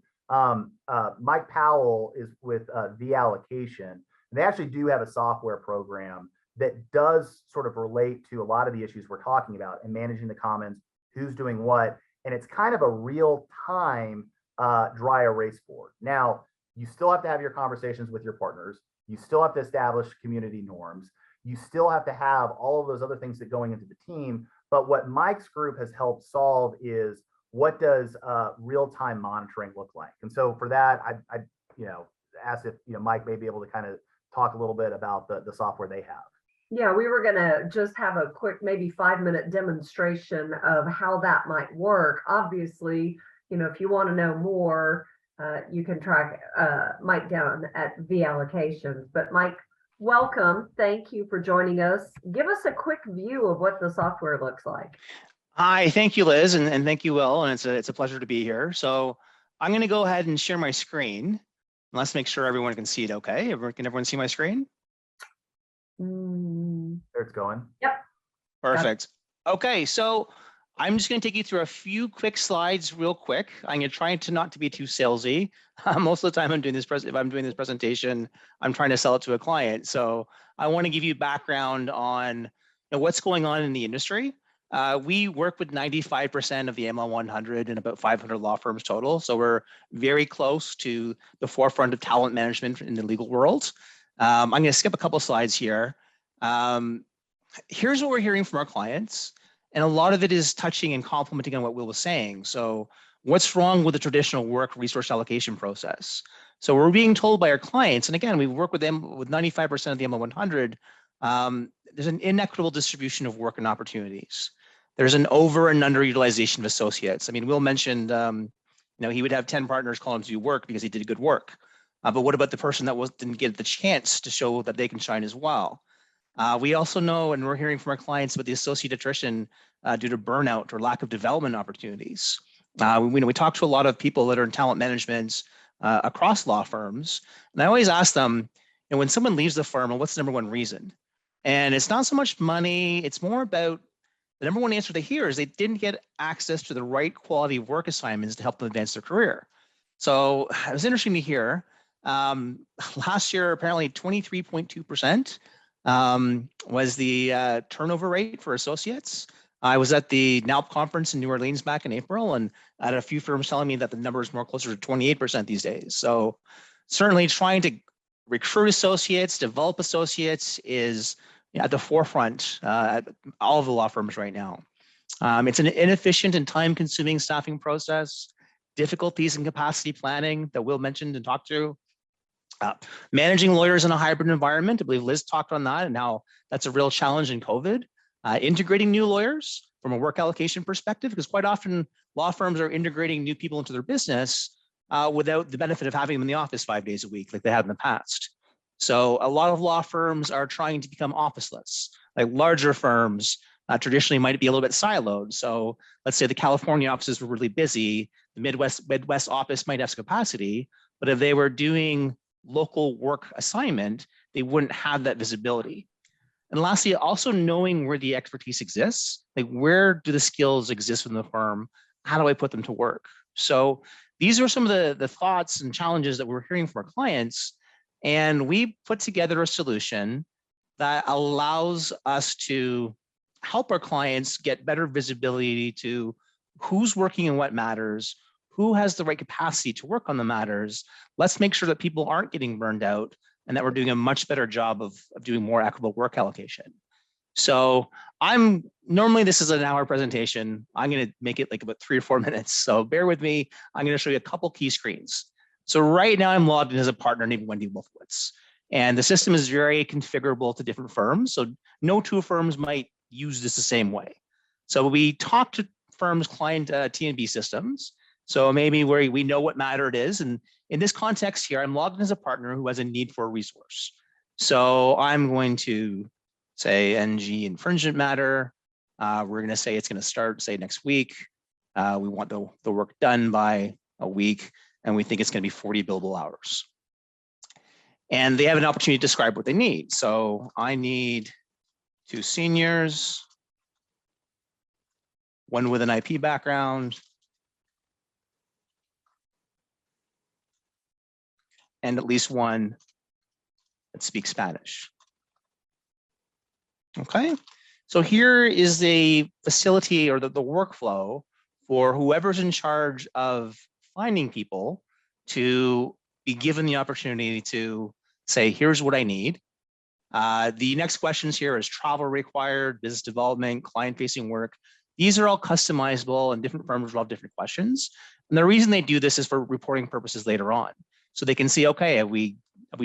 Mike Powell is with the Allocation. They actually do have a software program that does sort of relate to a lot of the issues we're talking about and managing the commons, who's doing what. And it's kind of a real time dry erase board. Now, you still have to have your conversations with your partners. You still have to establish community norms. You still have to have all of those other things that going into the team. But what Mike's group has helped solve is, what does real-time monitoring look like? And so for that, I asked if Mike may be able to kind of talk a little bit about the software they have. Yeah, we were going to just have a quick, maybe 5-minute demonstration of how that might work. Obviously, if you want to know more, you can track Mike down at the Allocations. But Mike, welcome. Thank you for joining us. Give us a quick view of what the software looks like. Hi, thank you, Liz, and thank you, Will, and it's a pleasure to be here. So I'm going to go ahead and share my screen. Let's make sure everyone can see it okay. Can everyone see my screen? There it's going. Yep. Perfect. Okay, so I'm just going to take you through a few quick slides real quick. I'm going to try not to be too salesy. Most of the time if I'm doing this presentation, I'm trying to sell it to a client. So I want to give you background on what's going on in the industry. We work with 95% of the ML 100 and about 500 law firms total. So we're very close to the forefront of talent management in the legal world. I'm going to skip a couple slides here. Here's what we're hearing from our clients. And a lot of it is touching and complementing on what Will was saying. So what's wrong with the traditional work resource allocation process? So we're being told by our clients, and again, we work with them with 95% of the ML 100, there's an inequitable distribution of work and opportunities. There's an over and underutilization of associates. I mean, Will mentioned, he would have 10 partners call him to do work because he did good work. But what about the person that didn't get the chance to show that they can shine as well? We also know, and we're hearing from our clients about the associate attrition due to burnout or lack of development opportunities. We talk to a lot of people that are in talent management across law firms, and I always ask them, when someone leaves the firm, what's the number one reason? And it's not so much money, it's more about the number one answer they hear is they didn't get access to the right quality of work assignments to help them advance their career. So it was interesting to hear. Last year, apparently 23.2% was the turnover rate for associates. I was at the NALP conference in New Orleans back in April, and I had a few firms telling me that the number is more closer to 28% these days. So certainly trying to recruit associates, develop associates is at the forefront at all of the law firms right now. It's an inefficient and time-consuming staffing process, difficulties in capacity planning that Will mentioned and talked to, managing lawyers in a hybrid environment. I believe Liz talked on that and how that's a real challenge in COVID. Integrating new lawyers from a work allocation perspective, because quite often law firms are integrating new people into their business without the benefit of having them in the office 5 days a week like they have in the past. So a lot of law firms are trying to become officeless. Like larger firms traditionally might be a little bit siloed. So let's say the California offices were really busy, the Midwest office might have some capacity, but if they were doing local work assignment, they wouldn't have that visibility. And lastly, also knowing where the expertise exists, like where do the skills exist in the firm? How do I put them to work? So these are some of the thoughts and challenges that we're hearing from our clients. And we put together a solution that allows us to help our clients get better visibility to who's working and what matters, who has the right capacity to work on the matters. Let's make sure that people aren't getting burned out and that we're doing a much better job of doing more equitable work allocation. So normally this is an hour presentation. I'm going to make it like about 3 or 4 minutes. So bear with me. I'm going to show you a couple key screens. So right now I'm logged in as a partner named Wendy Wolfowitz. And the system is very configurable to different firms. So no two firms might use this the same way. So we talk to firms' client T&B systems. So maybe where we know what matter it is. And in this context here, I'm logged in as a partner who has a need for a resource. So I'm going to say NG infringement matter. We're going to say it's going to start, say, next week. We want the work done by a week, and we think it's going to be 40 billable hours. And they have an opportunity to describe what they need. So I need 2 seniors, 1 with an IP background, and at least 1 that speaks Spanish. Okay, so here is the facility or the workflow for whoever's in charge of finding people to be given the opportunity to say, here's what I need. The next questions here is travel required, business development, client-facing work. These are all customizable, and different firms will have different questions. And the reason they do this is for reporting purposes later on. So they can see, okay, have we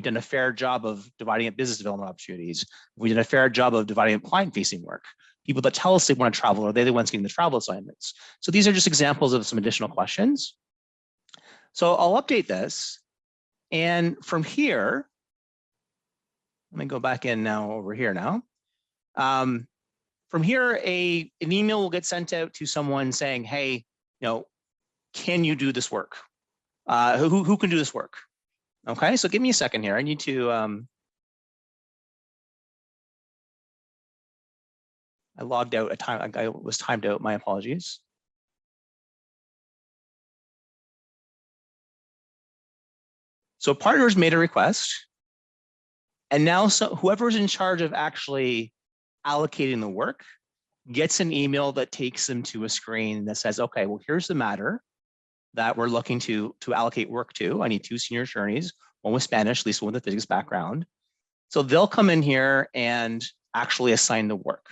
done a fair job of dividing up business development opportunities? Have we done a fair job of dividing up client-facing work? People that tell us they want to travel, are they the ones getting the travel assignments? So these are just examples of some additional questions. So I'll update this. And from here, let me go back in now over here now. From here, an email will get sent out to someone saying, hey, can you do this work? Who can do this work? Okay, so give me a second here. I need to, I logged out a time, I was timed out, my apologies. So partners made a request. And now whoever's in charge of actually allocating the work gets an email that takes them to a screen that says, okay, well, here's the matter that we're looking to allocate work to. I need 2 senior attorneys, 1 with Spanish, at least 1 with a physics background. So they'll come in here and actually assign the work.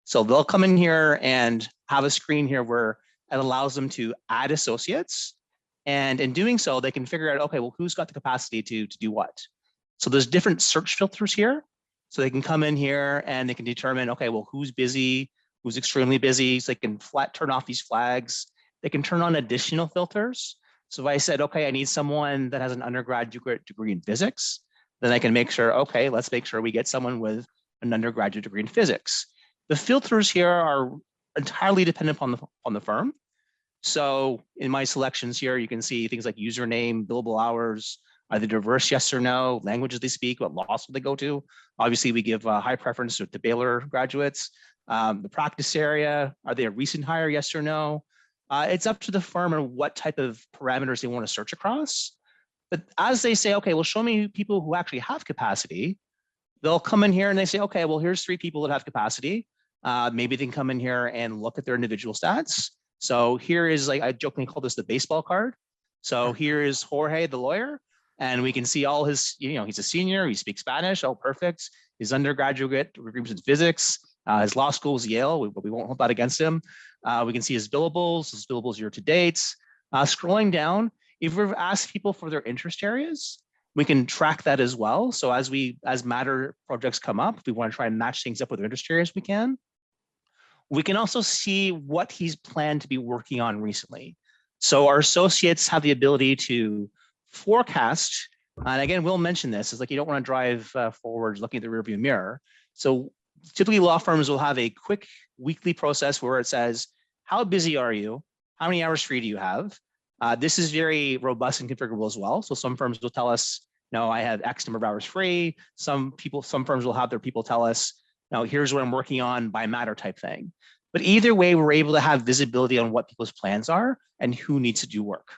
So they'll come in here and have a screen here where it allows them to add associates. And in doing so, they can figure out, okay, well, who's got the capacity to do what? So there's different search filters here. So they can come in here and they can determine, okay, well, who's busy, who's extremely busy. So they can turn off these flags. They can turn on additional filters. So if I said, okay, I need someone that has an undergraduate degree in physics, then I can make sure, okay, let's make sure we get someone with an undergraduate degree in physics. The filters here are entirely dependent on the firm. So in my selections here, you can see things like username, billable hours, are they diverse, yes or no, languages they speak, what law school they go to. Obviously, we give high preference to Baylor graduates. The practice area, are they a recent hire, yes or no? It's up to the firm and what type of parameters they want to search across. But as they say, okay, well, show me people who actually have capacity, they'll come in here and they say, okay, well, here's 3 people that have capacity. Maybe they can come in here and look at their individual stats. So here is, like, I jokingly call this the baseball card. So here is Jorge, the lawyer, and we can see all his, he's a senior, he speaks Spanish, oh, perfect. His undergraduate degrees in physics, his law school is Yale, we won't hold that against him. We can see his billables year to date. Scrolling down, if we've asked people for their interest areas, we can track that as well. So as matter projects come up, if we want to try and match things up with their interest areas, we can. We can also see what he's planned to be working on recently. So our associates have the ability to forecast, and again, we'll mention this, is like you don't want to drive forwards looking at the rearview mirror. So typically law firms will have a quick weekly process where it says, how busy are you? How many hours free do you have? This is very robust and configurable as well. So some firms will tell us, no, I have X number of hours free. Some firms will have their people tell us, no, here's what I'm working on by matter type thing. But either way, we're able to have visibility on what people's plans are and who needs to do work.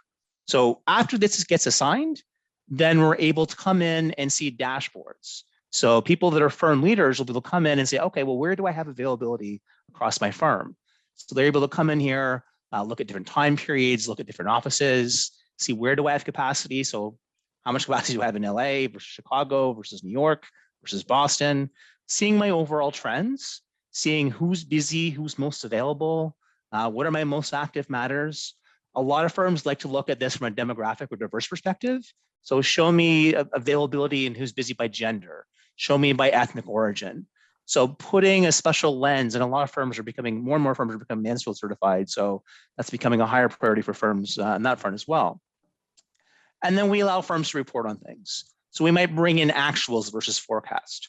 So after this gets assigned, then we're able to come in and see dashboards. So people that are firm leaders will be able to come in and say, okay, well, where do I have availability across my firm? So they're able to come in here, look at different time periods, look at different offices, see where do I have capacity. So how much capacity do I have in LA versus Chicago versus New York versus Boston, seeing my overall trends. seeing who's busy, who's most available, what are my most active matters. A lot of firms like to look at this from a demographic or diverse perspective. So show me availability and who's busy by gender, show me by ethnic origin. So putting a special lens, and a lot of firms are becoming, more and more firms are becoming Mansfield certified. So that's becoming a higher priority for firms on that front as well. And then we allow firms to report on things. So we might bring in actuals versus forecast.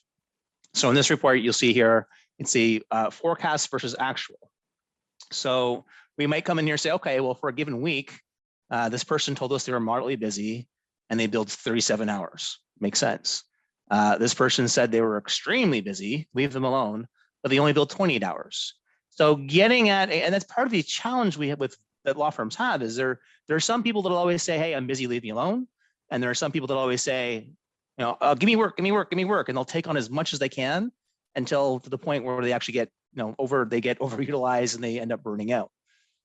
So in this report, you'll see here, it's a forecast versus actual. So we might come in here and say, okay, well, for a given week, this person told us they were moderately busy and they billed 37 hours. Makes sense. This person said they were extremely busy, leave them alone, but they only billed 28 hours. So getting at, and that's part of the challenge we have with that law firms have, is there are some people that'll always say, hey, I'm busy, leave me alone. And there are some people that always say, you know, give me work, give me work, give me work. And they'll take on as much as they can until to the point where they actually get, they get overutilized and they end up burning out.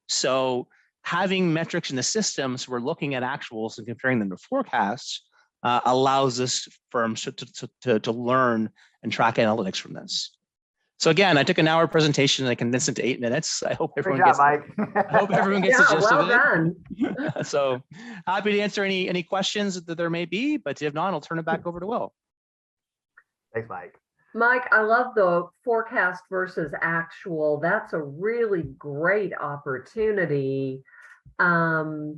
So having metrics in the system, so we're looking at actuals and comparing them to forecasts, allows us firms to learn and track analytics from this. So again, I took an hour presentation and I condensed it to 8 minutes. I hope everyone gets. I hope everyone gets the gist of it. Done. So happy to answer any questions that there may be, but if not, I'll turn it back over to Will. Thanks, Mike. Mike, I love the forecast versus actual. That's a really great opportunity for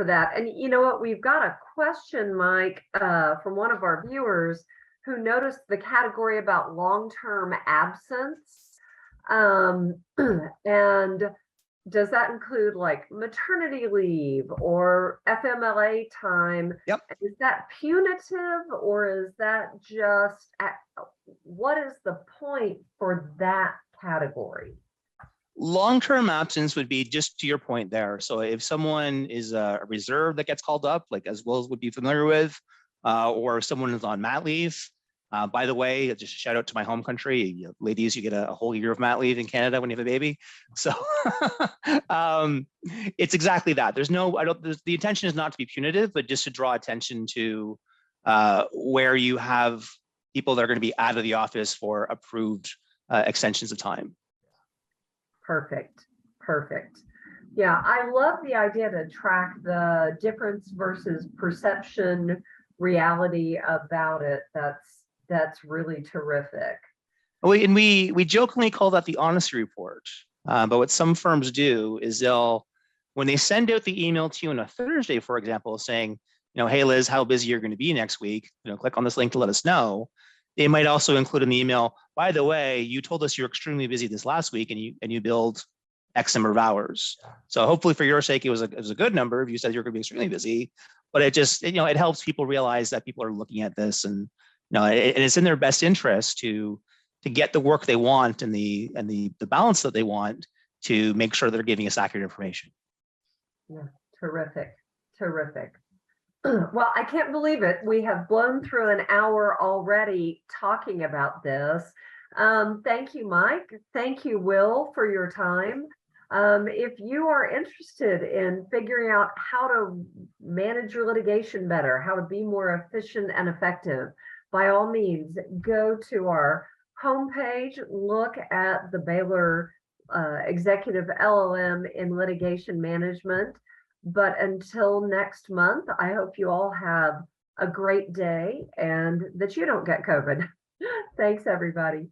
that. And you know what? We've got a question, Mike, from one of our viewers who noticed the category about long-term absence. And does that include like maternity leave or FMLA time? Yep. Is that punitive or is that just, what is the point for that category? Long-term absence would be just to your point there. So if someone is a reserve that gets called up, like as Will would be familiar with, or if someone is on mat leave. By the way, just a shout out to my home country, ladies, you get a whole year of mat leave in Canada when you have a baby. So it's exactly that. There's no, the intention is not to be punitive, but just to draw attention to where you have people that are going to be out of the office for approved extensions of time. Perfect. Perfect. Yeah, I love the idea to track the difference versus perception reality about it. That's really terrific. And we jokingly call that the honesty report. But what some firms do is when they send out the email to you on a Thursday, for example, saying, hey, Liz, how busy you're going to be next week, click on this link to let us know. They might also include in the email, by the way, you told us you're extremely busy this last week and you billed X number of hours. So hopefully for your sake, it was a good number if you said you're going to be extremely busy, but it just, it helps people realize that people are looking at this and, and it's in their best interest to get the work they want and the balance that they want to make sure they're giving us accurate information. Yeah, terrific, terrific. Well, I can't believe it. We have blown through an hour already talking about this. Thank you, Mike. Thank you, Will, for your time. If you are interested in figuring out how to manage your litigation better, how to be more efficient and effective, by all means, go to our homepage, look at the Baylor Executive LLM in Litigation Management. But until next month, I hope you all have a great day and that you don't get COVID. Thanks, everybody.